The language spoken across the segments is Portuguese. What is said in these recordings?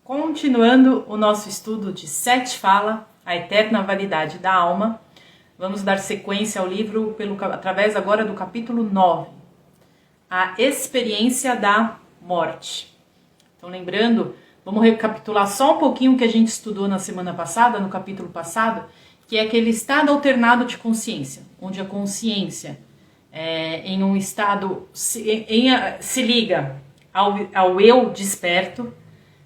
Continuando o nosso estudo de Sete Fala, a Eterna Validade da Alma, vamos dar sequência ao livro através agora do capítulo 9, a experiência da morte. Então lembrando, vamos recapitular só um pouquinho o que a gente estudou na semana passada, no capítulo passado, que é aquele estado alternado de consciência, onde a consciência em um estado se liga ao eu desperto.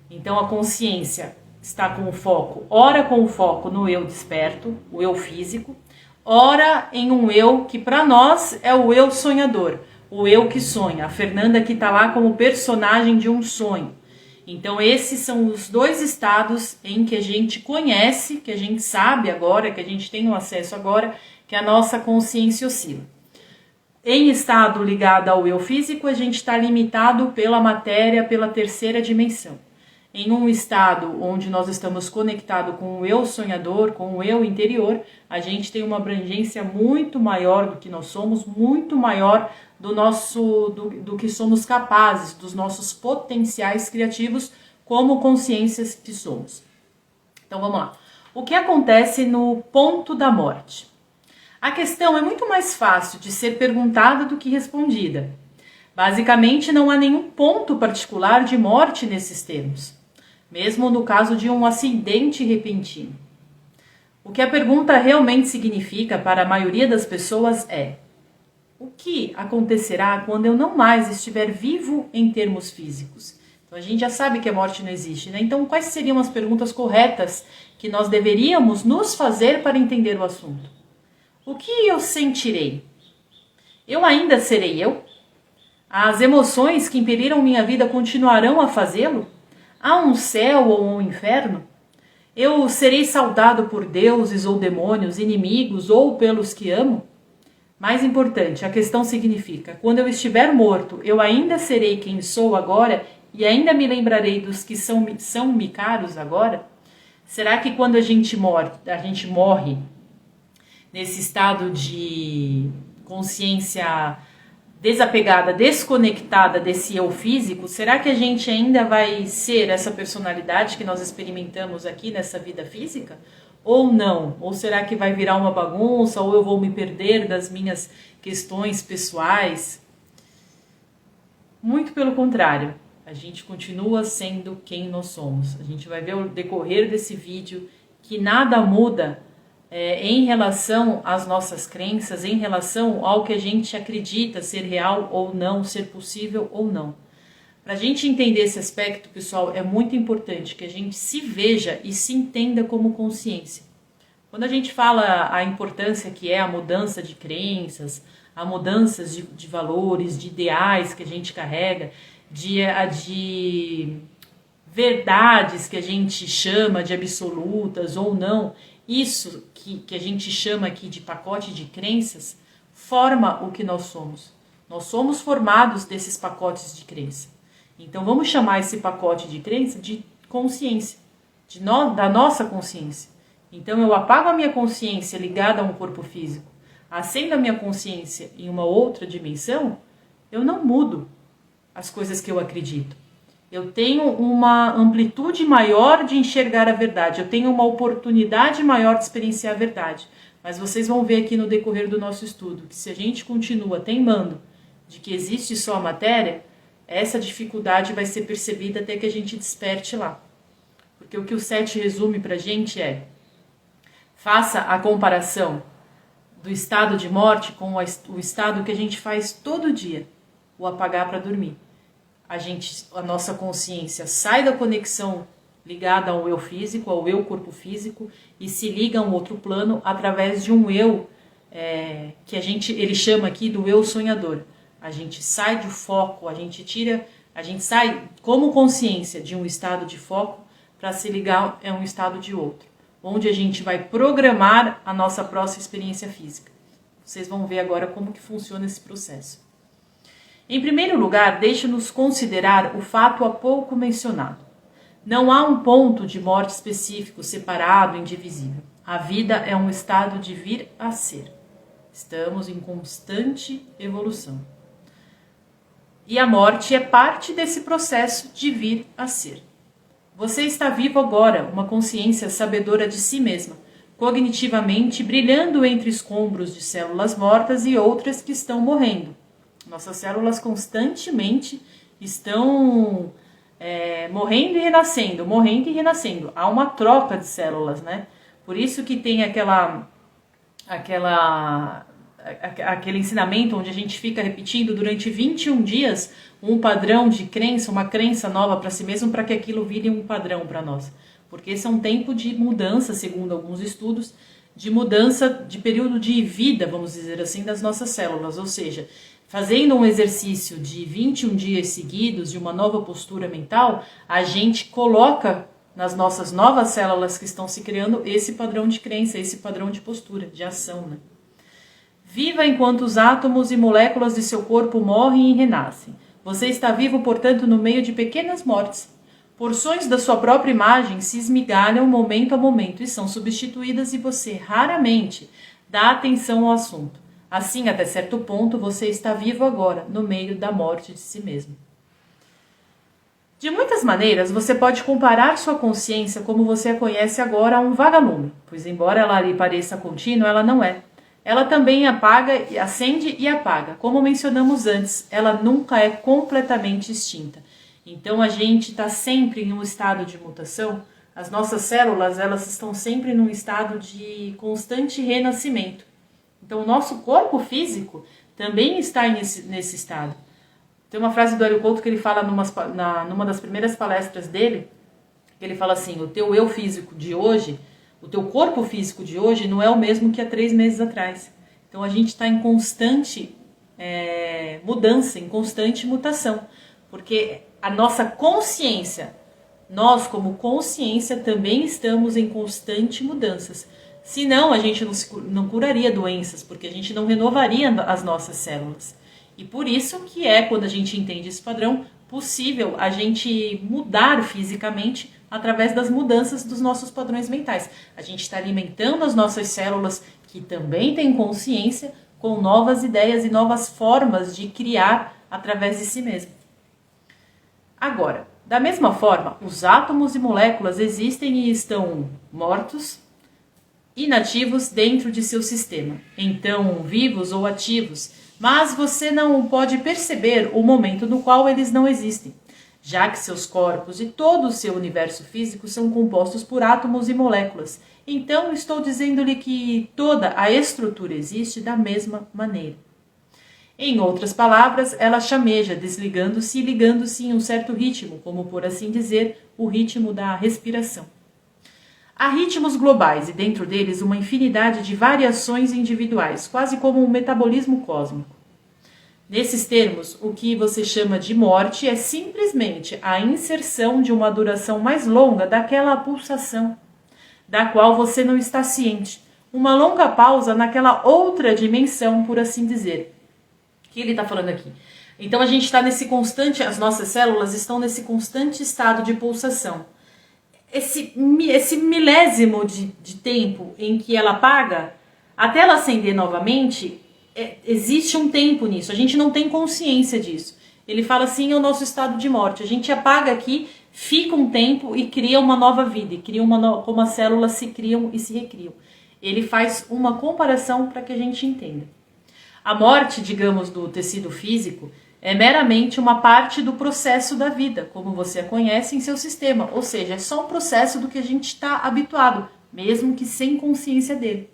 Então a consciência está com o foco, ora com o foco no eu desperto, o eu físico, ora em um eu que para nós é o eu sonhador, o eu que sonha, a Fernanda que está lá como personagem de um sonho. Então esses são os dois estados em que a gente conhece, que a gente sabe agora, que a gente tem o acesso agora, que a nossa consciência oscila. Em estado ligado ao eu físico, a gente está limitado pela matéria, pela terceira dimensão. Em um estado onde nós estamos conectados com o eu sonhador, com o eu interior, a gente tem uma abrangência muito maior do que nós somos, muito maior do que somos capazes, dos nossos potenciais criativos como consciências que somos. Então vamos lá. O que acontece no ponto da morte? A questão é muito mais fácil de ser perguntada do que respondida. Basicamente, não há nenhum ponto particular de morte nesses termos, mesmo no caso de um acidente repentino. O que a pergunta realmente significa para a maioria das pessoas é: o que acontecerá quando eu não mais estiver vivo em termos físicos? Então a gente já sabe que a morte não existe, né? Então quais seriam as perguntas corretas que nós deveríamos nos fazer para entender o assunto? O que eu sentirei? Eu ainda serei eu? As emoções que impeliram minha vida continuarão a fazê-lo? Há um céu ou um inferno? Eu serei saudado por deuses ou demônios, inimigos ou pelos que amo? Mais importante, a questão significa: quando eu estiver morto, eu ainda serei quem sou agora e ainda me lembrarei dos que são-me caros agora? Será que quando a gente morre nesse estado de consciência desapegada, desconectada desse eu físico, será que a gente ainda vai ser essa personalidade que nós experimentamos aqui nessa vida física? Ou não? Ou será que vai virar uma bagunça? Ou eu vou me perder das minhas questões pessoais? Muito pelo contrário, a gente continua sendo quem nós somos. A gente vai ver ao decorrer desse vídeo que nada muda em relação às nossas crenças, em relação ao que a gente acredita ser real ou não, ser possível ou não. Para a gente entender esse aspecto, pessoal, é muito importante que a gente se veja e se entenda como consciência. Quando a gente fala a importância que é a mudança de crenças, a mudanças de valores, de ideais que a gente carrega, de verdades que a gente chama de absolutas ou não, isso que a gente chama aqui de pacote de crenças, forma o que nós somos. Nós somos formados desses pacotes de crença. Então vamos chamar esse pacote de crença de consciência, da nossa consciência. Então eu apago a minha consciência ligada a um corpo físico, acendo a minha consciência em uma outra dimensão, eu não mudo as coisas que eu acredito. Eu tenho uma amplitude maior de enxergar a verdade, eu tenho uma oportunidade maior de experienciar a verdade. Mas vocês vão ver aqui no decorrer do nosso estudo que se a gente continua teimando de que existe só a matéria, essa dificuldade vai ser percebida até que a gente desperte lá. Porque o que o 7 resume pra gente é: faça a comparação do estado de morte com o estado que a gente faz todo dia, o apagar para dormir. A nossa consciência sai da conexão ligada ao eu físico, ao eu corpo físico, e se liga a um outro plano através de um eu que ele chama aqui do eu sonhador. A gente sai do foco, a gente sai como consciência de um estado de foco para se ligar a um estado de outro, onde a gente vai programar a nossa próxima experiência física. Vocês vão ver agora como que funciona esse processo. Em primeiro lugar, deixe-nos considerar o fato há pouco mencionado. Não há um ponto de morte específico, separado, indivisível. A vida é um estado de vir a ser. Estamos em constante evolução. E a morte é parte desse processo de vir a ser. Você está vivo agora, uma consciência sabedora de si mesma, cognitivamente brilhando entre escombros de células mortas e outras que estão morrendo. Nossas células constantemente estão morrendo e renascendo, morrendo e renascendo. Há uma troca de células, né? Por isso que tem aquele ensinamento onde a gente fica repetindo durante 21 dias um padrão de crença, uma crença nova para si mesmo, para que aquilo vire um padrão para nós. Porque esse é um tempo de mudança, segundo alguns estudos, de mudança de período de vida, vamos dizer assim, das nossas células. Ou seja, fazendo um exercício de 21 dias seguidos, de uma nova postura mental, a gente coloca nas nossas novas células que estão se criando esse padrão de crença, esse padrão de postura, de ação, né? Viva enquanto os átomos e moléculas de seu corpo morrem e renascem. Você está vivo, portanto, no meio de pequenas mortes. Porções da sua própria imagem se esmigalham momento a momento e são substituídas e você raramente dá atenção ao assunto. Assim, até certo ponto, você está vivo agora, no meio da morte de si mesmo. De muitas maneiras, você pode comparar sua consciência como você a conhece agora a um vagalume, pois embora ela lhe pareça contínua, ela não é. Ela também acende e apaga. Como mencionamos antes, ela nunca é completamente extinta. Então a gente está sempre em um estado de mutação. As nossas células, elas estão sempre num estado de constante renascimento. Então o nosso corpo físico também está nesse estado. Tem uma frase do Hélio Couto que ele fala numa das primeiras palestras dele, que ele fala assim: o teu eu físico de hoje, o teu corpo físico de hoje não é o mesmo que há 3 meses atrás. Então a gente está em constante mudança, em constante mutação. Porque a nossa consciência, nós como consciência também estamos em constante mudanças. Senão a gente não curaria doenças, porque a gente não renovaria as nossas células. E por isso que quando a gente entende esse padrão, possível a gente mudar fisicamente através das mudanças dos nossos padrões mentais. A gente está alimentando as nossas células, que também têm consciência, com novas ideias e novas formas de criar através de si mesmo. Agora, da mesma forma, os átomos e moléculas existem e estão mortos, inativos dentro de seu sistema, então vivos ou ativos, mas você não pode perceber o momento no qual eles não existem, já que seus corpos e todo o seu universo físico são compostos por átomos e moléculas. Então estou dizendo-lhe que toda a estrutura existe da mesma maneira. Em outras palavras, ela chameja, desligando-se e ligando-se em um certo ritmo, como por assim dizer, o ritmo da respiração. Há ritmos globais e dentro deles uma infinidade de variações individuais, quase como um metabolismo cósmico. Nesses termos, o que você chama de morte é simplesmente a inserção de uma duração mais longa daquela pulsação, da qual você não está ciente. Uma longa pausa naquela outra dimensão, por assim dizer. O que ele está falando aqui? Então a gente está nesse constante, as nossas células estão nesse constante estado de pulsação. Esse milésimo de tempo em que ela apaga, até ela acender novamente, existe um tempo nisso, a gente não tem consciência disso. Ele fala assim, é o nosso estado de morte, a gente apaga aqui, fica um tempo e cria uma nova vida, e cria como as células se criam e se recriam. Ele faz uma comparação para que a gente entenda. A morte, digamos, do tecido físico é meramente uma parte do processo da vida, como você a conhece em seu sistema, ou seja, é só um processo do que a gente está habituado, mesmo que sem consciência dele.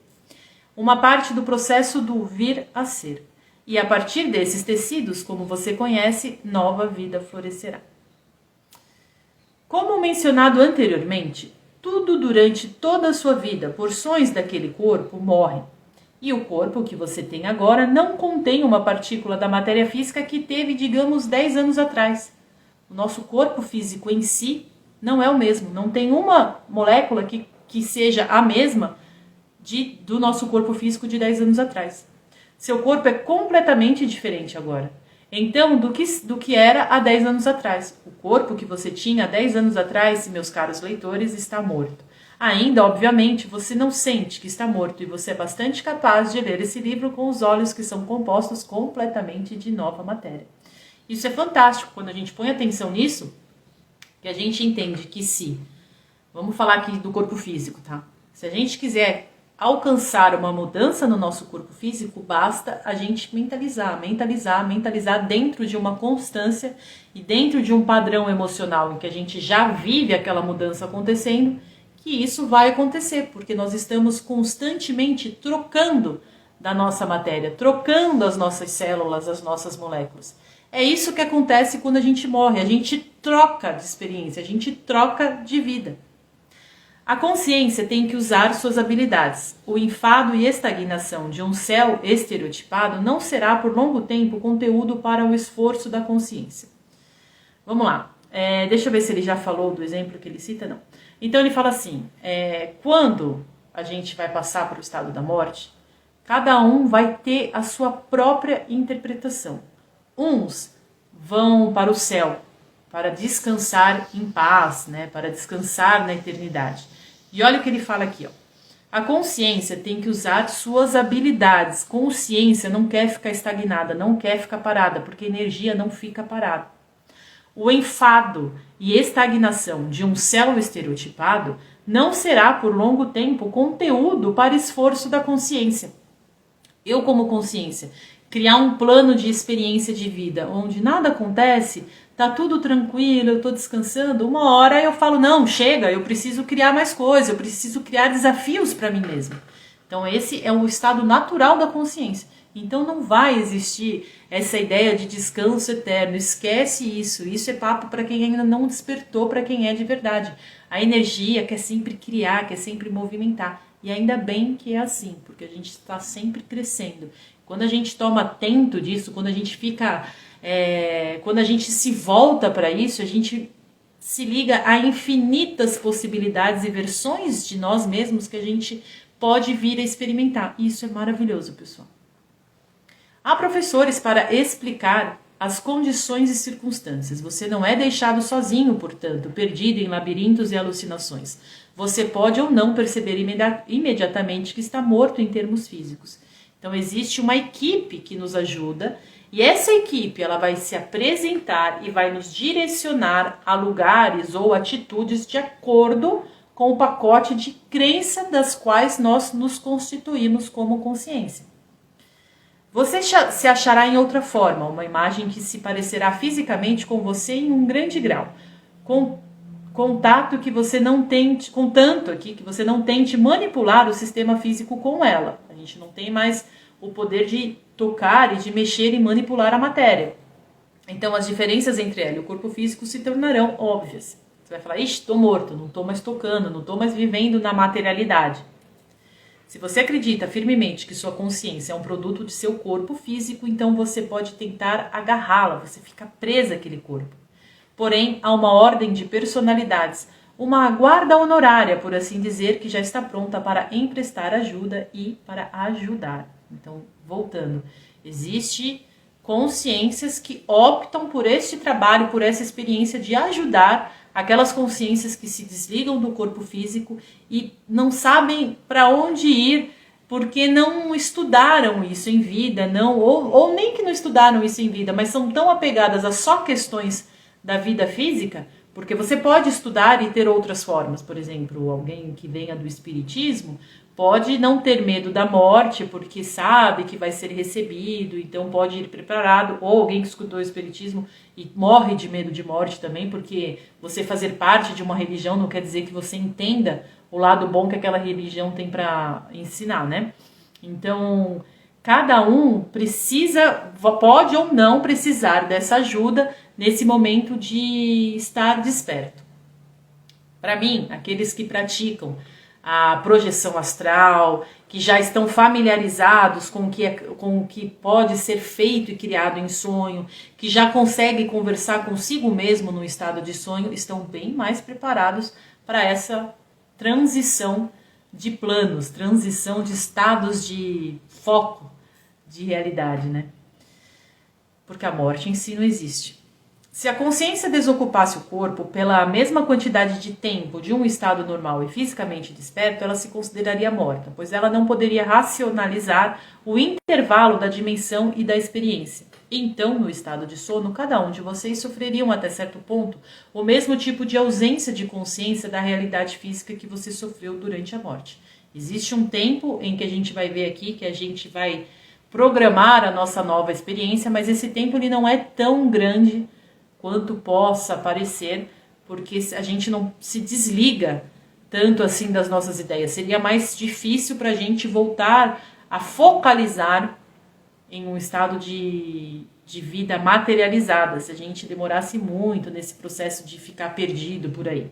Uma parte do processo do vir a ser. E a partir desses tecidos, como você conhece, nova vida florescerá. Como mencionado anteriormente, tudo durante toda a sua vida, porções daquele corpo morrem. E o corpo que você tem agora não contém uma partícula da matéria física que teve, digamos, 10 anos atrás. O nosso corpo físico em si não é o mesmo. Não tem uma molécula que seja a mesma do nosso corpo físico de 10 anos atrás. Seu corpo é completamente diferente agora. Então, do que era há 10 anos atrás. O corpo que você tinha há 10 anos atrás, meus caros leitores, está morto. Ainda, obviamente, você não sente que está morto e você é bastante capaz de ler esse livro com os olhos que são compostos completamente de nova matéria. Isso é fantástico. Quando a gente põe atenção nisso, que a gente entende que vamos falar aqui do corpo físico, tá? Se a gente quiser alcançar uma mudança no nosso corpo físico, basta a gente mentalizar dentro de uma constância e dentro de um padrão emocional em que a gente já vive aquela mudança acontecendo, que isso vai acontecer, porque nós estamos constantemente trocando da nossa matéria, trocando as nossas células, as nossas moléculas. É isso que acontece quando a gente morre, a gente troca de experiência, a gente troca de vida. A consciência tem que usar suas habilidades. O enfado e estagnação de um céu estereotipado não será por longo tempo conteúdo para o esforço da consciência. Vamos lá. Deixa eu ver se ele já falou do exemplo que ele cita, não. Então ele fala assim, quando a gente vai passar para o estado da morte, cada um vai ter a sua própria interpretação. Uns vão para o céu, para descansar em paz, né? Para descansar na eternidade. E olha o que ele fala aqui, ó. A consciência tem que usar suas habilidades. Consciência não quer ficar estagnada, não quer ficar parada, porque energia não fica parada. O enfado e estagnação de um céu estereotipado não será por longo tempo conteúdo para esforço da consciência. Eu, como consciência, criar um plano de experiência de vida onde nada acontece, tá tudo tranquilo, eu tô descansando, uma hora eu falo, não, chega, eu preciso criar mais coisas, eu preciso criar desafios para mim mesmo. Então esse é o estado natural da consciência. Então não vai existir essa ideia de descanso eterno, esquece isso. Isso é papo para quem ainda não despertou, para quem é de verdade. A energia quer sempre criar, quer sempre movimentar. E ainda bem que é assim, porque a gente está sempre crescendo. Quando a gente toma atento disso, quando a gente fica, quando a gente se volta para isso, a gente se liga a infinitas possibilidades e versões de nós mesmos que a gente pode vir a experimentar. Isso é maravilhoso, pessoal. Há professores para explicar as condições e circunstâncias. Você não é deixado sozinho, portanto, perdido em labirintos e alucinações. Você pode ou não perceber imediatamente que está morto em termos físicos. Então existe uma equipe que nos ajuda e essa equipe ela vai se apresentar e vai nos direcionar a lugares ou atitudes de acordo com o pacote de crença das quais nós nos constituímos como consciência. Você se achará em outra forma, uma imagem que se parecerá fisicamente com você em um grande grau, com contato que você não tente, com tanto aqui que você não tente manipular o sistema físico com ela. A gente não tem mais o poder de tocar e de mexer e manipular a matéria. Então as diferenças entre ela e o corpo físico se tornarão óbvias. Você vai falar, ixi, estou morto, não estou mais tocando, não estou mais vivendo na materialidade. Se você acredita firmemente que sua consciência é um produto de seu corpo físico, então você pode tentar agarrá-la, você fica presa àquele corpo. Porém, há uma ordem de personalidades, uma guarda honorária, por assim dizer, que já está pronta para emprestar ajuda e para ajudar. Então, voltando, existe consciências que optam por este trabalho, por essa experiência de ajudar aquelas consciências que se desligam do corpo físico e não sabem para onde ir porque não estudaram isso em vida, não, ou nem que não estudaram isso em vida, mas são tão apegadas a só questões da vida física, porque você pode estudar e ter outras formas. Por exemplo, alguém que venha do espiritismo pode não ter medo da morte porque sabe que vai ser recebido, então pode ir preparado, ou alguém que escutou o espiritismo e morre de medo de morte também, porque você fazer parte de uma religião não quer dizer que você entenda o lado bom que aquela religião tem para ensinar, né? Então, cada um pode ou não precisar dessa ajuda nesse momento de estar desperto. Para mim, aqueles que praticam a projeção astral, que já estão familiarizados com o que pode ser feito e criado em sonho, que já conseguem conversar consigo mesmo no estado de sonho, estão bem mais preparados para essa transição de planos, transição de estados de foco de realidade, né? Porque a morte em si não existe. Se a consciência desocupasse o corpo pela mesma quantidade de tempo de um estado normal e fisicamente desperto, ela se consideraria morta, pois ela não poderia racionalizar o intervalo da dimensão e da experiência. Então, no estado de sono, cada um de vocês sofreriam até certo ponto o mesmo tipo de ausência de consciência da realidade física que você sofreu durante a morte. Existe um tempo em que a gente vai ver aqui, que a gente vai programar a nossa nova experiência, mas esse tempo ele não é tão grande quanto possa parecer, porque a gente não se desliga tanto assim das nossas ideias. Seria mais difícil para a gente voltar a focalizar em um estado de vida materializada, se a gente demorasse muito nesse processo de ficar perdido por aí.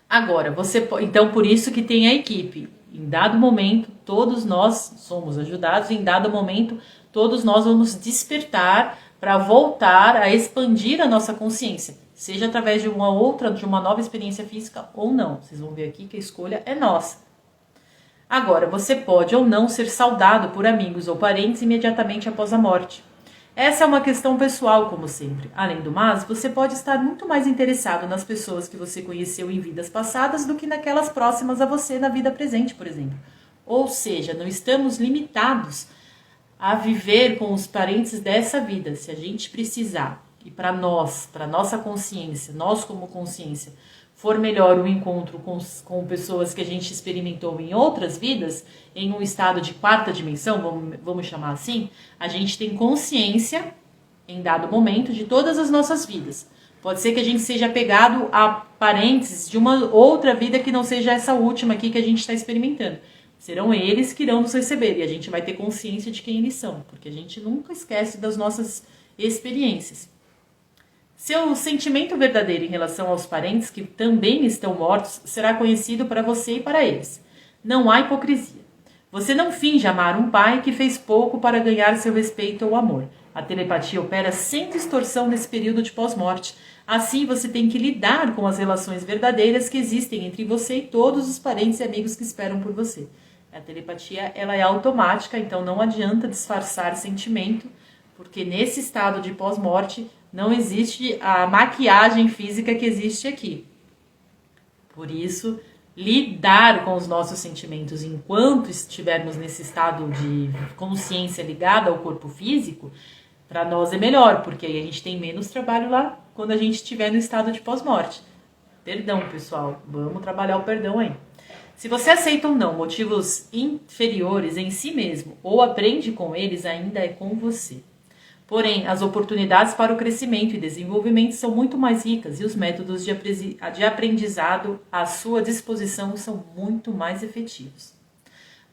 Agora, então por isso que tem a equipe. Em dado momento, todos nós somos ajudados, em dado momento, todos nós vamos despertar para voltar a expandir a nossa consciência, seja através de uma nova experiência física ou não. Vocês vão ver aqui que a escolha é nossa. Agora, você pode ou não ser saudado por amigos ou parentes imediatamente após a morte. Essa é uma questão pessoal, como sempre. Além do mais, você pode estar muito mais interessado nas pessoas que você conheceu em vidas passadas do que naquelas próximas a você na vida presente, por exemplo. Ou seja, não estamos limitados a viver com os parentes dessa vida. Se a gente precisar, e para nós, para nossa consciência, nós como consciência, for melhor o encontro com pessoas que a gente experimentou em outras vidas, em um estado de quarta dimensão, vamos chamar assim, a gente tem consciência, em dado momento, de todas as nossas vidas. Pode ser que a gente seja apegado a parentes de uma outra vida que não seja essa última aqui que a gente está experimentando. Serão eles que irão nos receber e a gente vai ter consciência de quem eles são, porque a gente nunca esquece das nossas experiências. Seu sentimento verdadeiro em relação aos parentes que também estão mortos será conhecido para você e para eles. Não há hipocrisia. Você não finge amar um pai que fez pouco para ganhar seu respeito ou amor. A telepatia opera sem distorção nesse período de pós-morte. Assim, você tem que lidar com as relações verdadeiras que existem entre você e todos os parentes e amigos que esperam por você. A telepatia ela é automática, então não adianta disfarçar sentimento, porque nesse estado de pós-morte não existe a maquiagem física que existe aqui. Por isso, lidar com os nossos sentimentos enquanto estivermos nesse estado de consciência ligada ao corpo físico, para nós é melhor, porque aí a gente tem menos trabalho lá quando a gente estiver no estado de pós-morte. Perdão, pessoal, vamos trabalhar o perdão aí. Se você aceita ou não motivos inferiores em si mesmo ou aprende com eles, ainda é com você. Porém, as oportunidades para o crescimento e desenvolvimento são muito mais ricas e os métodos de aprendizado à sua disposição são muito mais efetivos.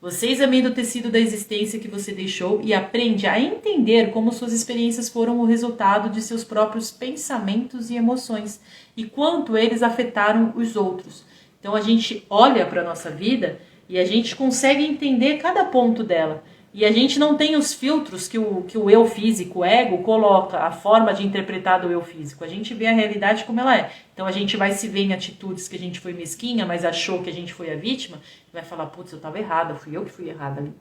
Você examina o tecido da existência que você deixou e aprende a entender como suas experiências foram o resultado de seus próprios pensamentos e emoções e quanto eles afetaram os outros. Então a gente olha para a nossa vida e a gente consegue entender cada ponto dela. E a gente não tem os filtros que o eu físico, o ego, coloca, a forma de interpretar do eu físico. A gente vê a realidade como ela é. Então a gente vai se ver em atitudes que a gente foi mesquinha, mas achou que a gente foi a vítima, e vai falar, putz, eu estava errada, fui eu que fui errada ali.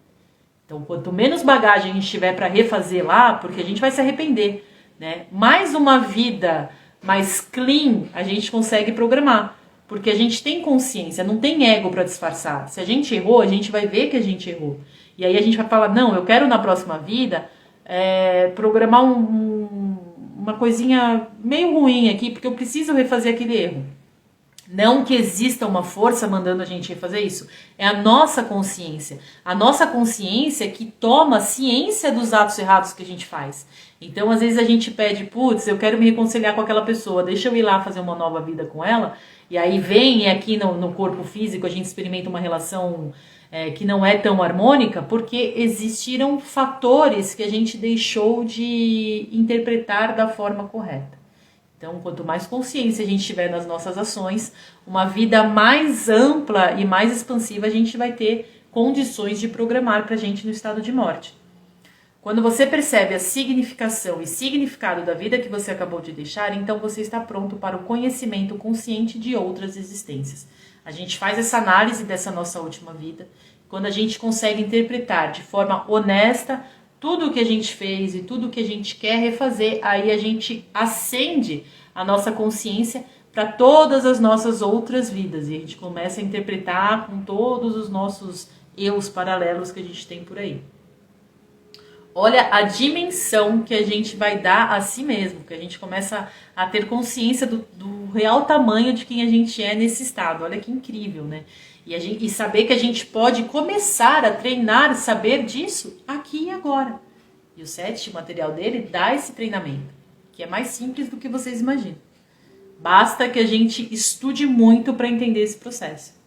Então quanto menos bagagem a gente tiver para refazer lá, porque a gente vai se arrepender, né? Mais uma vida mais clean a gente consegue programar. Porque a gente tem consciência, não tem ego para disfarçar. Se a gente errou, a gente vai ver que a gente errou. E aí a gente vai falar, não, eu quero na próxima vida programar uma coisinha meio ruim aqui, porque eu preciso refazer aquele erro. Não que exista uma força mandando a gente refazer isso. É a nossa consciência. A nossa consciência que toma ciência dos atos errados que a gente faz. Então, às vezes a gente pede, putz, eu quero me reconciliar com aquela pessoa, deixa eu ir lá fazer uma nova vida com ela. E aí vem, e aqui no corpo físico a gente experimenta uma relação que não é tão harmônica, porque existiram fatores que a gente deixou de interpretar da forma correta. Então, quanto mais consciência a gente tiver nas nossas ações, uma vida mais ampla e mais expansiva a gente vai ter condições de programar para a gente no estado de morte. Quando você percebe a significação e significado da vida que você acabou de deixar, então você está pronto para o conhecimento consciente de outras existências. A gente faz essa análise dessa nossa última vida. Quando a gente consegue interpretar de forma honesta tudo o que a gente fez e tudo o que a gente quer refazer, aí a gente acende a nossa consciência para todas as nossas outras vidas. E a gente começa a interpretar com todos os nossos eus paralelos que a gente tem por aí. Olha a dimensão que a gente vai dar a si mesmo, que a gente começa a ter consciência do real tamanho de quem a gente é nesse estado. Olha que incrível, né? E saber que a gente pode começar a treinar, saber disso aqui e agora. E o 7, o material dele, dá esse treinamento, que é mais simples do que vocês imaginam. Basta que a gente estude muito para entender esse processo.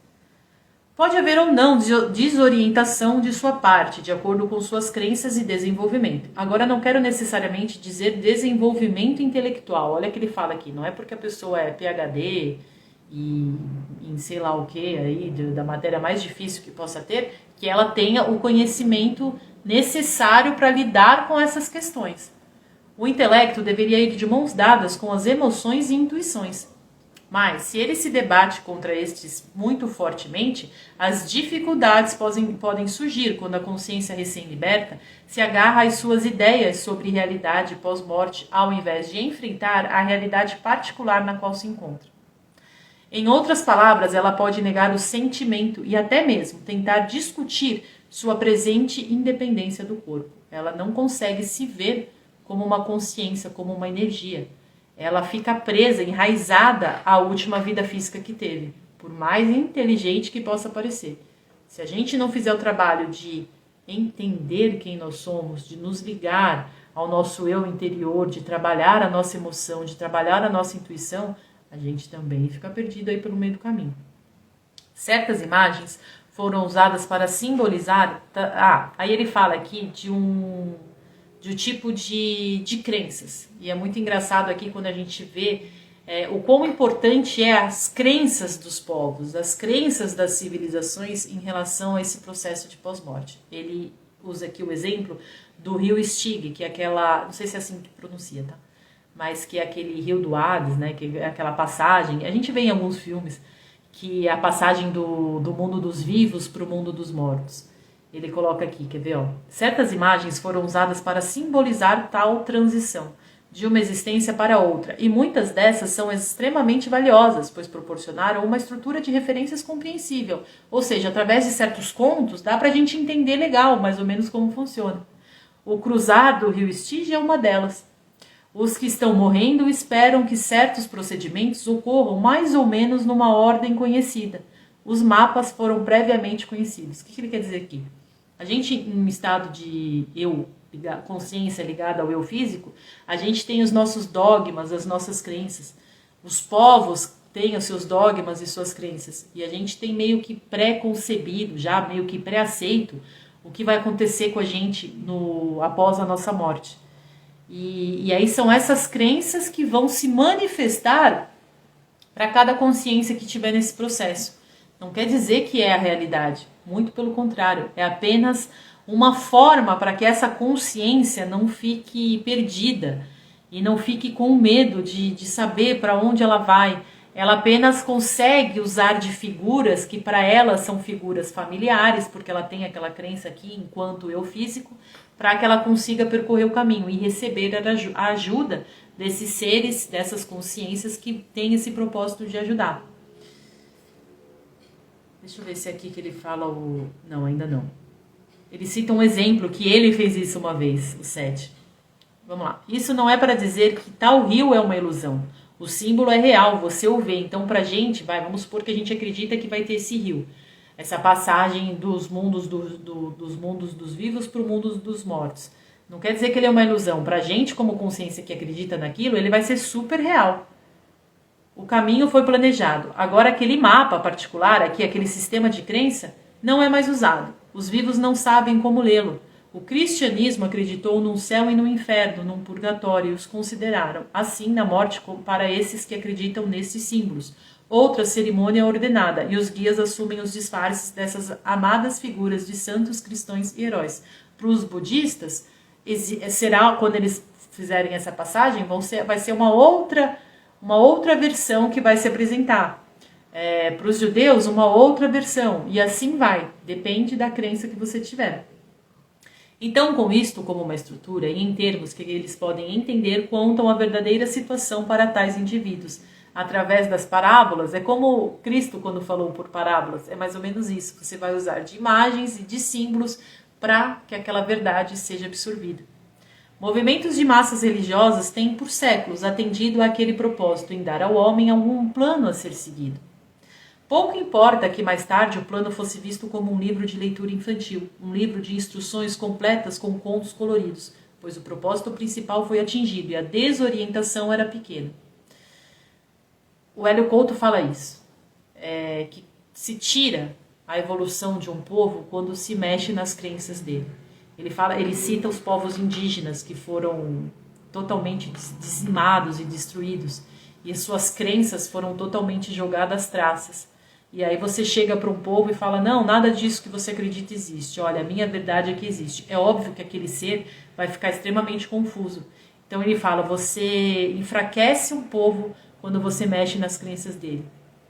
Pode haver ou não desorientação de sua parte, de acordo com suas crenças e desenvolvimento. Agora, não quero necessariamente dizer desenvolvimento intelectual. Olha o que ele fala aqui. Não é porque a pessoa é PhD e em sei lá o que aí, da matéria mais difícil que possa ter, que ela tenha o conhecimento necessário para lidar com essas questões. O intelecto deveria ir de mãos dadas com as emoções e intuições. Mas, se ele se debate contra estes muito fortemente, as dificuldades podem surgir quando a consciência recém-liberta se agarra às suas ideias sobre realidade pós-morte, ao invés de enfrentar a realidade particular na qual se encontra. Em outras palavras, ela pode negar o sentimento e até mesmo tentar discutir sua presente independência do corpo. Ela não consegue se ver como uma consciência, como uma energia. Ela fica presa, enraizada à última vida física que teve, por mais inteligente que possa parecer. Se a gente não fizer o trabalho de entender quem nós somos, de nos ligar ao nosso eu interior, de trabalhar a nossa emoção, de trabalhar a nossa intuição, a gente também fica perdido aí pelo meio do caminho. Certas imagens foram usadas para simbolizar... aí ele fala aqui de um tipo de crenças. E é muito engraçado aqui quando a gente vê o quão importante é as crenças dos povos, as crenças das civilizações em relação a esse processo de pós-morte. Ele usa aqui o exemplo do rio Styx, que é aquela, não sei se é assim que pronuncia, tá? Mas que é aquele rio do Hades, né? Que é aquela passagem, a gente vê em alguns filmes, que é a passagem do mundo dos vivos para o mundo dos mortos. Ele coloca aqui, quer ver? Ó? Certas imagens foram usadas para simbolizar tal transição de uma existência para outra, e muitas dessas são extremamente valiosas, pois proporcionaram uma estrutura de referências compreensível. Ou seja, através de certos contos, dá para a gente entender legal, mais ou menos, como funciona. O cruzar do rio Styx é uma delas. Os que estão morrendo esperam que certos procedimentos ocorram mais ou menos numa ordem conhecida. Os mapas foram previamente conhecidos. O que ele quer dizer aqui? A gente, em um estado de consciência ligada ao eu físico, a gente tem os nossos dogmas, as nossas crenças. Os povos têm os seus dogmas e suas crenças. E a gente tem meio que pré-concebido, já meio que pré-aceito, o que vai acontecer com a gente após a nossa morte. E aí são essas crenças que vão se manifestar para cada consciência que tiver nesse processo. Não quer dizer que é a realidade, muito pelo contrário, é apenas uma forma para que essa consciência não fique perdida e não fique com medo de saber para onde ela vai. Ela apenas consegue usar de figuras que para ela são figuras familiares, porque ela tem aquela crença aqui enquanto eu físico, para que ela consiga percorrer o caminho e receber a ajuda desses seres, dessas consciências que têm esse propósito de ajudar. Deixa eu ver se é aqui que ele fala o... Não, ainda não. Ele cita um exemplo que ele fez isso uma vez, o 7. Vamos lá. Isso não é para dizer que tal rio é uma ilusão. O símbolo é real, você o vê. Então, pra gente, vamos supor que a gente acredita que vai ter esse rio. Essa passagem dos mundos dos mundos dos vivos para o mundo dos mortos. Não quer dizer que ele é uma ilusão. Pra gente, como consciência que acredita naquilo, ele vai ser super real. O caminho foi planejado. Agora, aquele mapa particular, aquele sistema de crença, não é mais usado. Os vivos não sabem como lê-lo. O cristianismo acreditou num céu e num inferno, num purgatório, e os consideraram, assim, na morte para esses que acreditam nesses símbolos. Outra cerimônia ordenada, e os guias assumem os disfarces dessas amadas figuras de santos, cristãos e heróis. Para os budistas, será, quando eles fizerem essa passagem, vai ser uma outra versão que vai se apresentar. Para os judeus, uma outra versão, e assim vai, depende da crença que você tiver. Então, com isto como uma estrutura, e em termos que eles podem entender, contam a verdadeira situação para tais indivíduos. Através das parábolas, é como Cristo quando falou por parábolas, é mais ou menos isso. Você vai usar de imagens e de símbolos para que aquela verdade seja absorvida. Movimentos de massas religiosas têm por séculos atendido àquele propósito em dar ao homem algum plano a ser seguido. Pouco importa que mais tarde o plano fosse visto como um livro de leitura infantil, um livro de instruções completas com contos coloridos, pois o propósito principal foi atingido e a desorientação era pequena. O Hélio Couto fala isso, que se tira a evolução de um povo quando se mexe nas crenças dele. Ele cita os povos indígenas que foram totalmente dizimados e destruídos, e as suas crenças foram totalmente jogadas às traças. E aí você chega para um povo e fala, não, nada disso que você acredita existe. Olha, a minha verdade é que existe. É óbvio que aquele ser vai ficar extremamente confuso. Então ele fala, você enfraquece um povo quando você mexe nas crenças dele.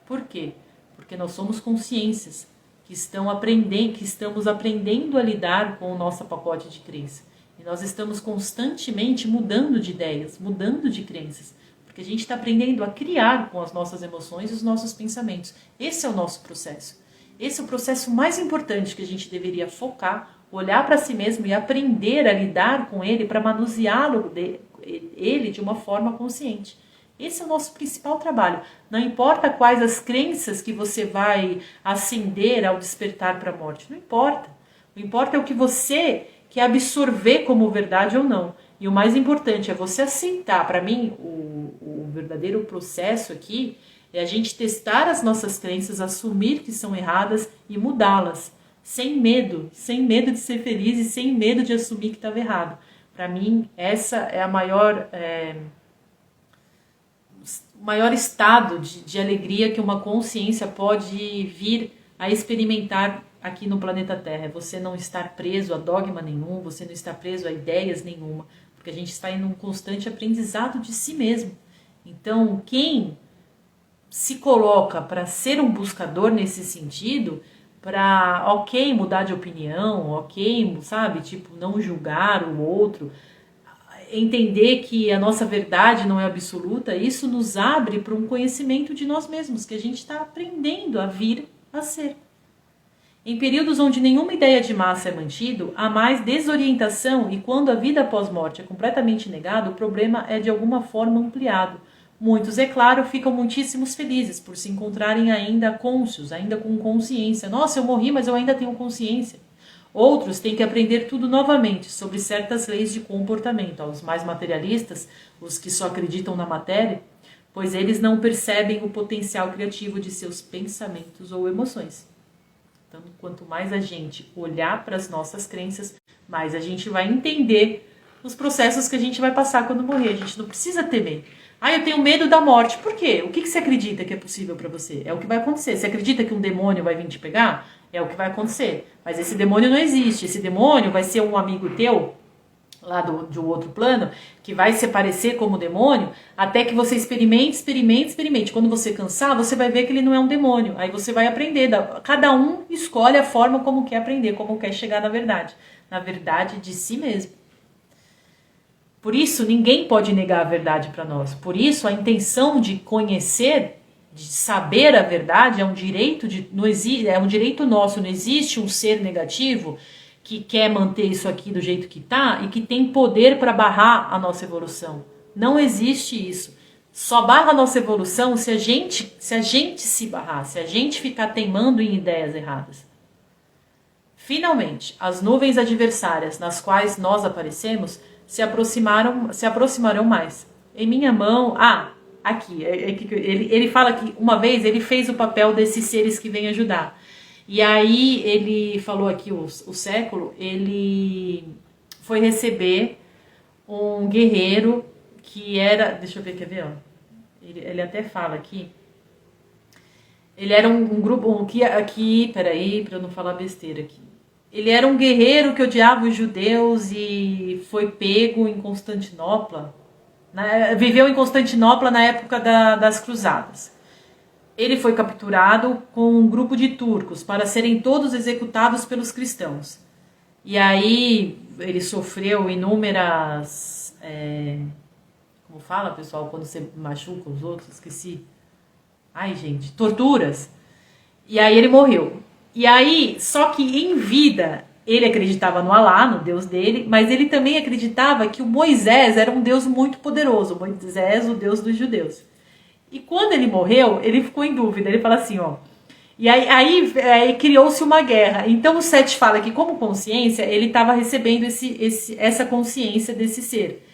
Por quê? Porque nós somos consciências que estamos aprendendo a lidar com o nosso pacote de crença. E nós estamos constantemente mudando de ideias, mudando de crenças. Porque a gente está aprendendo a criar com as nossas emoções e os nossos pensamentos. Esse é o nosso processo. Esse é o processo mais importante que a gente deveria focar, olhar para si mesmo e aprender a lidar com ele para manuseá-lo ele de uma forma consciente. Esse é o nosso principal trabalho. Não importa quais as crenças que você vai acender ao despertar para a morte. Não importa. O que importa é o que você quer absorver como verdade ou não. E o mais importante é você aceitar. Para mim, o verdadeiro processo aqui é a gente testar as nossas crenças, assumir que são erradas e mudá-las. Sem medo de ser feliz e sem medo de assumir que estava errado. Para mim, essa é a maior estado de alegria que uma consciência pode vir a experimentar aqui no planeta Terra. É você não estar preso a dogma nenhum, você não estar preso a ideias nenhuma, porque a gente está em um constante aprendizado de si mesmo. Então, quem se coloca para ser um buscador nesse sentido, para, mudar de opinião, sabe, tipo, não julgar o outro, entender que a nossa verdade não é absoluta, isso nos abre para um conhecimento de nós mesmos, que a gente está aprendendo a vir a ser. Em períodos onde nenhuma ideia de massa é mantido, há mais desorientação e quando a vida após-morte é completamente negada, o problema é de alguma forma ampliado. Muitos, é claro, ficam muitíssimos felizes por se encontrarem ainda cônscios, ainda com consciência. Nossa, eu morri, mas eu ainda tenho consciência. Outros têm que aprender tudo novamente sobre certas leis de comportamento. Aos mais materialistas, os que só acreditam na matéria, pois eles não percebem o potencial criativo de seus pensamentos ou emoções. Então, quanto mais a gente olhar para as nossas crenças, mais a gente vai entender os processos que a gente vai passar quando morrer. A gente não precisa temer. Eu tenho medo da morte. Por quê? O que você acredita que é possível para você? É o que vai acontecer. Você acredita que um demônio vai vir te pegar? É o que vai acontecer. Mas esse demônio não existe. Esse demônio vai ser um amigo teu, lá de um outro plano, que vai se parecer como demônio, até que você experimente. Quando você cansar, você vai ver que ele não é um demônio. Aí você vai aprender. Cada um escolhe a forma como quer aprender, como quer chegar na verdade de si mesmo. Por isso, ninguém pode negar a verdade para nós. Por isso, a intenção de conhecer, de saber a verdade, é um direito nosso. Não existe um ser negativo que quer manter isso aqui do jeito que está e que tem poder para barrar a nossa evolução. Não existe isso. Só barra a nossa evolução se a gente se barrar, se a gente ficar teimando em ideias erradas. Finalmente, as nuvens adversárias nas quais nós aparecemos se aproximarão mais. Em minha mão... aqui, ele fala que uma vez ele fez o papel desses seres que vêm ajudar. E aí ele falou aqui o século, ele foi receber um guerreiro que era... Deixa eu ver, quer ver? Ó? Ele até fala aqui. Ele era um grupo... Peraí, para eu não falar besteira aqui. Ele era um guerreiro que odiava os judeus e foi pego em Constantinopla. Viveu em Constantinopla na época das cruzadas. Ele foi capturado com um grupo de turcos para serem todos executados pelos cristãos. E aí ele sofreu inúmeras... como fala, pessoal, quando você machuca os outros? Esqueci. Torturas. E aí ele morreu. E aí, só que em vida, Ele acreditava no Alá, no Deus dele, mas ele também acreditava que o Moisés era um Deus muito poderoso, Moisés, o Deus dos judeus. E quando ele morreu, ele ficou em dúvida, ele fala assim, ó, e aí criou-se uma guerra. Então o Sete fala que como consciência, ele estava recebendo essa consciência desse ser.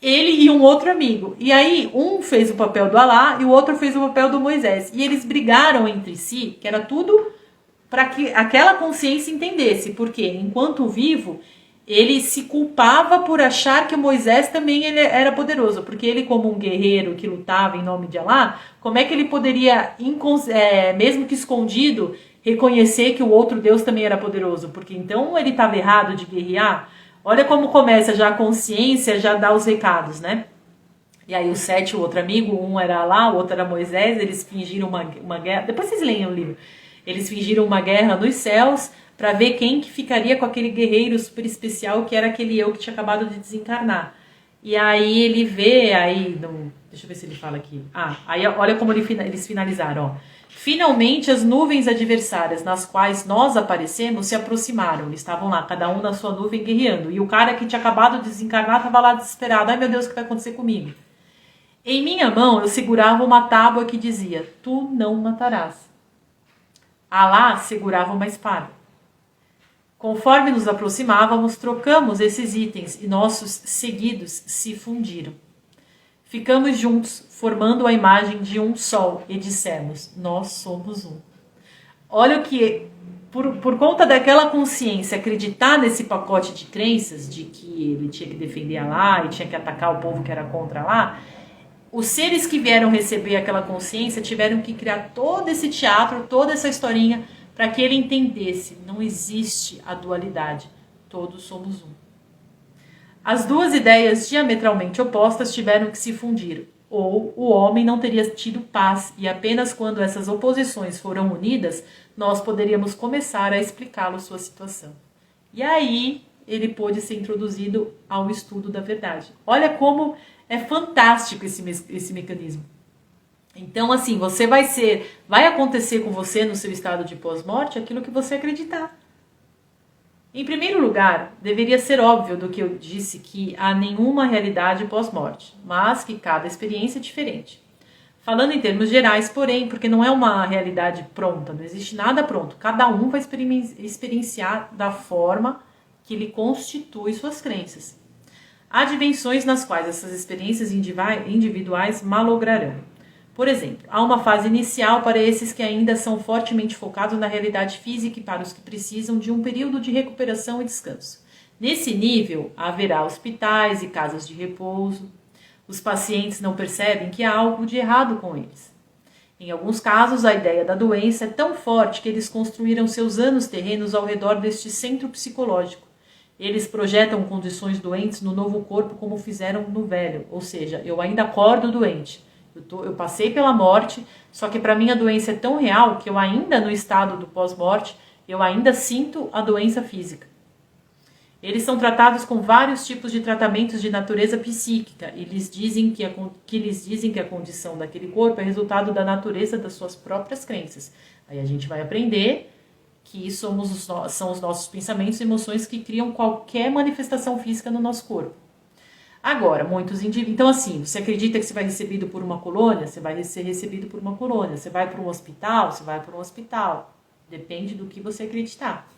Ele e um outro amigo. E aí um fez o papel do Alá e o outro fez o papel do Moisés. E eles brigaram entre si, que era tudo para que aquela consciência entendesse, porque enquanto vivo, ele se culpava por achar que Moisés também ele era poderoso, porque ele como um guerreiro que lutava em nome de Alá, como é que ele poderia, mesmo que escondido, reconhecer que o outro Deus também era poderoso? Porque então ele estava errado de guerrear. Olha como começa já a consciência, já dá os recados, né? E aí o Sete, o outro amigo, um era Alá, o outro era Moisés, eles fingiram uma guerra, depois vocês leiam o livro. Eles fingiram uma guerra nos céus para ver quem que ficaria com aquele guerreiro super especial que era aquele eu que tinha acabado de desencarnar. E aí ele vê, deixa eu ver se ele fala aqui. Aí olha como eles finalizaram. Ó. Finalmente as nuvens adversárias nas quais nós aparecemos se aproximaram. Eles estavam lá, cada um na sua nuvem guerreando. E o cara que tinha acabado de desencarnar estava lá desesperado. Ai meu Deus, o que vai acontecer comigo? Em minha mão eu segurava uma tábua que dizia, tu não matarás. Alá segurava uma espada. Conforme nos aproximávamos, trocamos esses itens e nossos seguidos se fundiram. Ficamos juntos, formando a imagem de um sol e dissemos, nós somos um. Olha o que, por conta daquela consciência, acreditar nesse pacote de crenças, de que ele tinha que defender Alá e tinha que atacar o povo que era contra Alá, os seres que vieram receber aquela consciência tiveram que criar todo esse teatro, toda essa historinha, para que ele entendesse, não existe a dualidade, todos somos um. As duas ideias diametralmente opostas tiveram que se fundir, ou o homem não teria tido paz, e apenas quando essas oposições foram unidas, nós poderíamos começar a explicá-lo sua situação. E aí ele pôde ser introduzido ao estudo da verdade. Olha como é fantástico esse mecanismo. Então, assim, vai acontecer com você no seu estado de pós-morte aquilo que você acreditar. Em primeiro lugar, deveria ser óbvio do que eu disse que há nenhuma realidade pós-morte, mas que cada experiência é diferente. Falando em termos gerais, porém, porque não é uma realidade pronta, não existe nada pronto. Cada um vai experienciar da forma que lhe constitui suas crenças. Há dimensões nas quais essas experiências individuais malograrão. Por exemplo, há uma fase inicial para esses que ainda são fortemente focados na realidade física e para os que precisam de um período de recuperação e descanso. Nesse nível, haverá hospitais e casas de repouso. Os pacientes não percebem que há algo de errado com eles. Em alguns casos, a ideia da doença é tão forte que eles construíram seus anos terrenos ao redor deste centro psicológico. Eles projetam condições doentes no novo corpo como fizeram no velho, ou seja, eu ainda acordo doente. Eu passei pela morte, só que para mim a doença é tão real que eu ainda no estado do pós-morte, eu ainda sinto a doença física. Eles são tratados com vários tipos de tratamentos de natureza psíquica e lhes dizem que a condição daquele corpo é resultado da natureza das suas próprias crenças. Aí a gente vai aprender que são os nossos pensamentos e emoções que criam qualquer manifestação física no nosso corpo. Agora, muitos indivíduos... Então, assim, você acredita que você vai ser recebido por uma colônia? Você vai ser recebido por uma colônia. Você vai para um hospital? Você vai para um hospital. Depende do que você acreditar.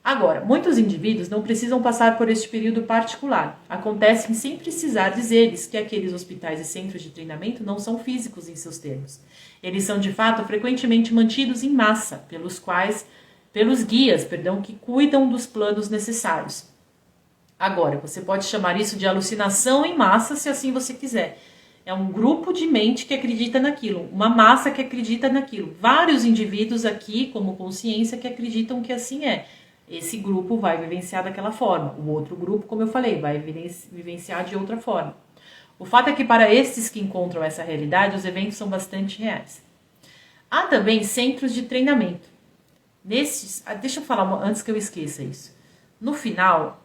Agora, muitos indivíduos não precisam passar por este período particular. Acontecem sem precisar dizer-lhes que aqueles hospitais e centros de treinamento não são físicos em seus termos. Eles são, de fato, frequentemente mantidos em massa, pelos guias, que cuidam dos planos necessários. Agora, você pode chamar isso de alucinação em massa, se assim você quiser. É um grupo de mente que acredita naquilo, uma massa que acredita naquilo. Vários indivíduos aqui, como consciência, que acreditam que assim é. Esse grupo vai vivenciar daquela forma. O outro grupo, como eu falei, vai vivenciar de outra forma. O fato é que para esses que encontram essa realidade, os eventos são bastante reais. Há também centros de treinamento. Deixa eu falar antes que eu esqueça isso. No final,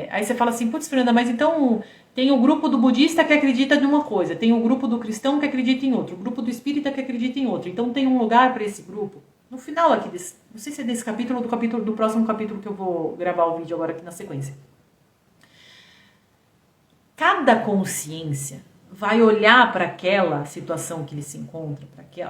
aí você fala assim, putz, Fernanda, mas então tem o grupo do budista que acredita em uma coisa, tem o grupo do cristão que acredita em outro, o grupo do espírita que acredita em outro. Então tem um lugar para esse grupo? no final aqui, não sei se é desse capítulo ou do próximo capítulo que eu vou gravar o vídeo agora aqui na sequência. Cada consciência vai olhar para aquela situação que ele se encontra,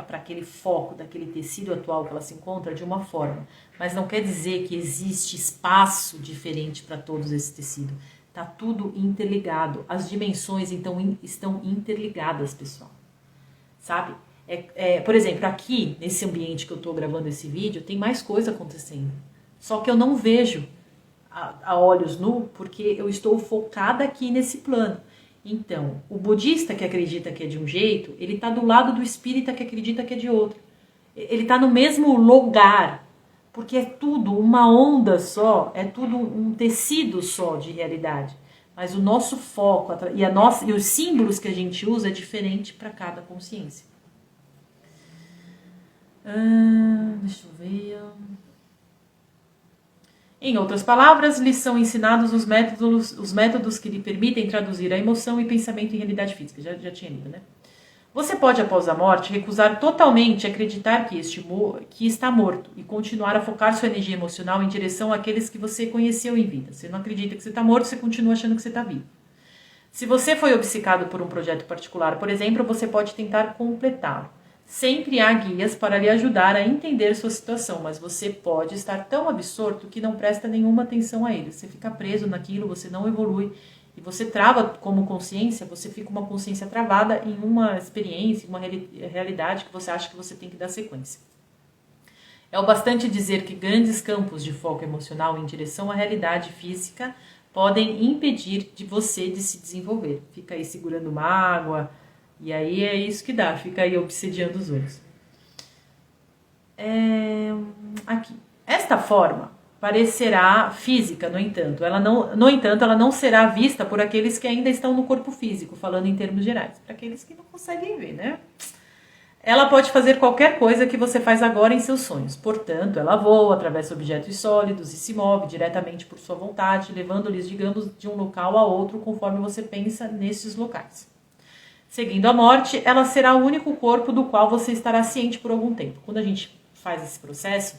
para aquele foco daquele tecido atual que ela se encontra de uma forma. Mas não quer dizer que existe espaço diferente para todos esse tecido. Está tudo interligado. As dimensões, então, estão interligadas, pessoal. Sabe? Por exemplo, aqui, nesse ambiente que eu estou gravando esse vídeo, tem mais coisa acontecendo. Só que eu não vejo a olhos nus, porque eu estou focada aqui nesse plano. Então, o budista que acredita que é de um jeito, ele está do lado do espírita que acredita que é de outro. Ele está no mesmo lugar, porque é tudo uma onda só, é tudo um tecido só de realidade. Mas o nosso foco e os símbolos que a gente usa é diferente para cada consciência. Deixa eu ver... Em outras palavras, lhes são ensinados os métodos que lhe permitem traduzir a emoção e pensamento em realidade física. Já tinha lido, né? Você pode, após a morte, recusar totalmente acreditar que está morto e continuar a focar sua energia emocional em direção àqueles que você conheceu em vida. Você não acredita que você está morto, você continua achando que você está vivo. Se você foi obcecado por um projeto particular, por exemplo, você pode tentar completá-lo. Sempre há guias para lhe ajudar a entender sua situação, mas você pode estar tão absorto que não presta nenhuma atenção a ele. Você fica preso naquilo, você não evolui e você trava como consciência, você fica uma consciência travada em uma experiência, uma realidade que você acha que você tem que dar sequência. É o bastante dizer que grandes campos de foco emocional em direção à realidade física podem impedir de você de se desenvolver. Fica aí segurando uma água... E aí é isso que dá, fica aí obsidiando os olhos. Aqui. Esta forma parecerá física, no entanto. Ela não será vista por aqueles que ainda estão no corpo físico, falando em termos gerais. Para aqueles que não conseguem ver, né? Ela pode fazer qualquer coisa que você faz agora em seus sonhos. Portanto, ela voa, atravessa objetos sólidos e se move diretamente por sua vontade, levando-lhes, digamos, de um local a outro, conforme você pensa nesses locais. Seguindo a morte, ela será o único corpo do qual você estará ciente por algum tempo. Quando a gente faz esse processo,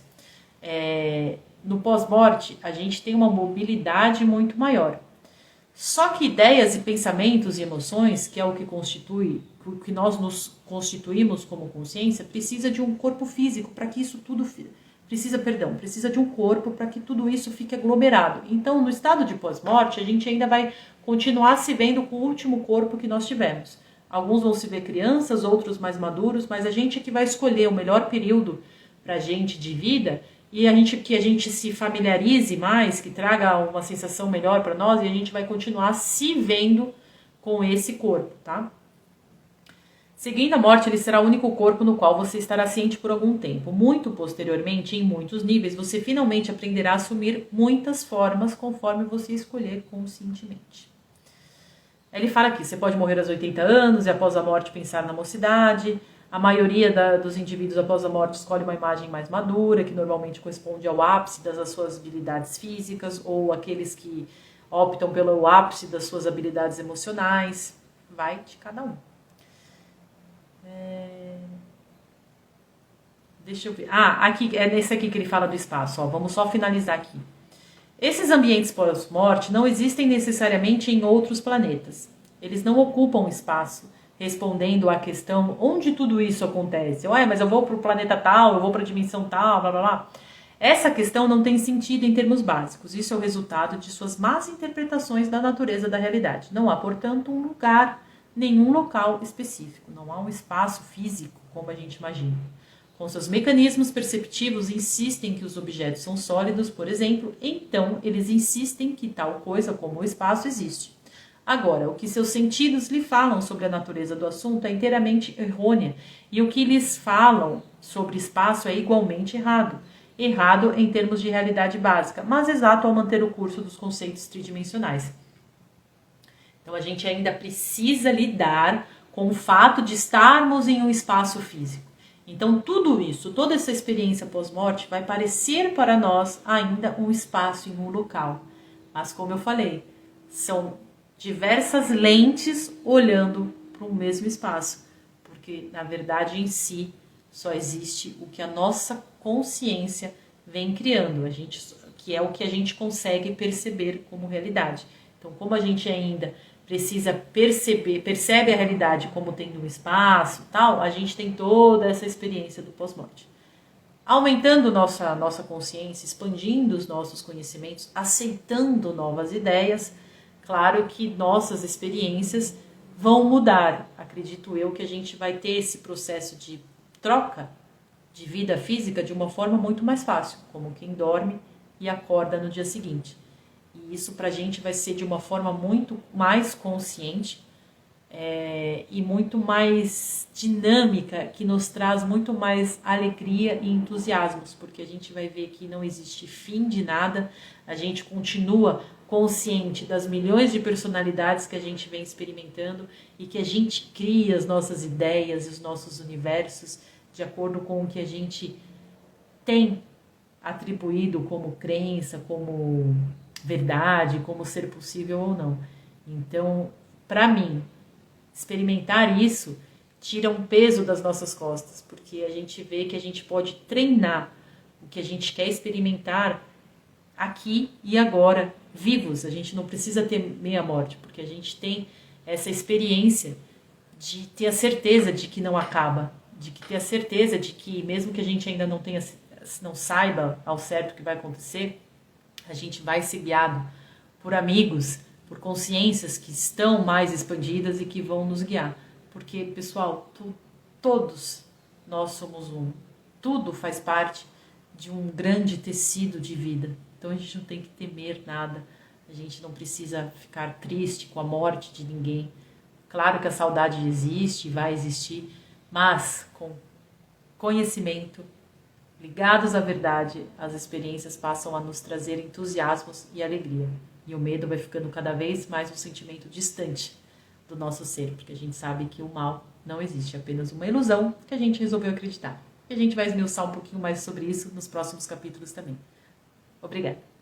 no pós-morte, a gente tem uma mobilidade muito maior. Só que ideias e pensamentos e emoções, que é o que nós nos constituímos como consciência, precisa de um corpo físico para que isso tudo precisa de um corpo para que tudo isso fique aglomerado. Então, no estado de pós-morte, a gente ainda vai continuar se vendo com o último corpo que nós tivemos. Alguns vão se ver crianças, outros mais maduros, mas a gente é que vai escolher o melhor período para a gente de vida e que a gente se familiarize mais, que traga uma sensação melhor para nós e a gente vai continuar se vendo com esse corpo, tá? Seguindo a morte, ele será o único corpo no qual você estará ciente por algum tempo. Muito posteriormente, em muitos níveis, você finalmente aprenderá a assumir muitas formas conforme você escolher conscientemente. Ele fala aqui, você pode morrer aos 80 anos e após a morte pensar na mocidade. A maioria dos indivíduos após a morte escolhe uma imagem mais madura, que normalmente corresponde ao ápice das suas habilidades físicas, ou aqueles que optam pelo ápice das suas habilidades emocionais. Vai de cada um. Deixa eu ver. Aqui, é nesse aqui que ele fala do espaço. Vamos só finalizar aqui. Esses ambientes pós-morte não existem necessariamente em outros planetas. Eles não ocupam espaço, respondendo à questão onde tudo isso acontece. Mas eu vou para o planeta tal, eu vou para a dimensão tal, blá blá blá. Essa questão não tem sentido em termos básicos. Isso é o resultado de suas más interpretações da natureza da realidade. Não há, portanto, um lugar, nenhum local específico. Não há um espaço físico, como a gente imagina. Com seus mecanismos perceptivos insistem que os objetos são sólidos, por exemplo, então eles insistem que tal coisa como o espaço existe. Agora, o que seus sentidos lhe falam sobre a natureza do assunto é inteiramente errônea, e o que lhes falam sobre espaço é igualmente errado. Errado em termos de realidade básica, mas exato ao manter o curso dos conceitos tridimensionais. Então a gente ainda precisa lidar com o fato de estarmos em um espaço físico. Então tudo isso, toda essa experiência pós-morte vai parecer para nós ainda um espaço em um local. Mas como eu falei, são diversas lentes olhando para o mesmo espaço. Porque na verdade em si Só existe o que a nossa consciência vem criando, que é o que a gente consegue perceber como realidade. Então, como a gente ainda precisa percebe a realidade como tendo um espaço, tal, a gente tem toda essa experiência do pós-morte. Aumentando nossa consciência, expandindo os nossos conhecimentos, aceitando novas ideias, claro que nossas experiências vão mudar. Acredito eu que a gente vai ter esse processo de troca de vida física de uma forma muito mais fácil, como quem dorme e acorda no dia seguinte. E isso pra gente vai ser de uma forma muito mais consciente e muito mais dinâmica, que nos traz muito mais alegria e entusiasmos, porque a gente vai ver que não existe fim de nada, a gente continua consciente das milhões de personalidades que a gente vem experimentando e que a gente cria as nossas ideias e os nossos universos de acordo com o que a gente tem atribuído como crença, como verdade, como ser possível ou não. Então, para mim, experimentar isso tira um peso das nossas costas, porque a gente vê que a gente pode treinar o que a gente quer experimentar aqui e agora, vivos. A gente não precisa ter meia morte, porque a gente tem essa experiência de ter a certeza de que não acaba, de que ter a certeza de que mesmo que a gente ainda não saiba ao certo o que vai acontecer, a gente vai ser guiado por amigos, por consciências que estão mais expandidas e que vão nos guiar. Porque, pessoal, todos nós somos um. Tudo faz parte de um grande tecido de vida. Então a gente não tem que temer nada. A gente não precisa ficar triste com a morte de ninguém. Claro que a saudade existe, vai existir, mas com conhecimento, ligados à verdade, as experiências passam a nos trazer entusiasmos e alegria. E o medo vai ficando cada vez mais um sentimento distante do nosso ser, porque a gente sabe que o mal não existe, é apenas uma ilusão que a gente resolveu acreditar. E a gente vai esmiuçar um pouquinho mais sobre isso nos próximos capítulos também. Obrigada.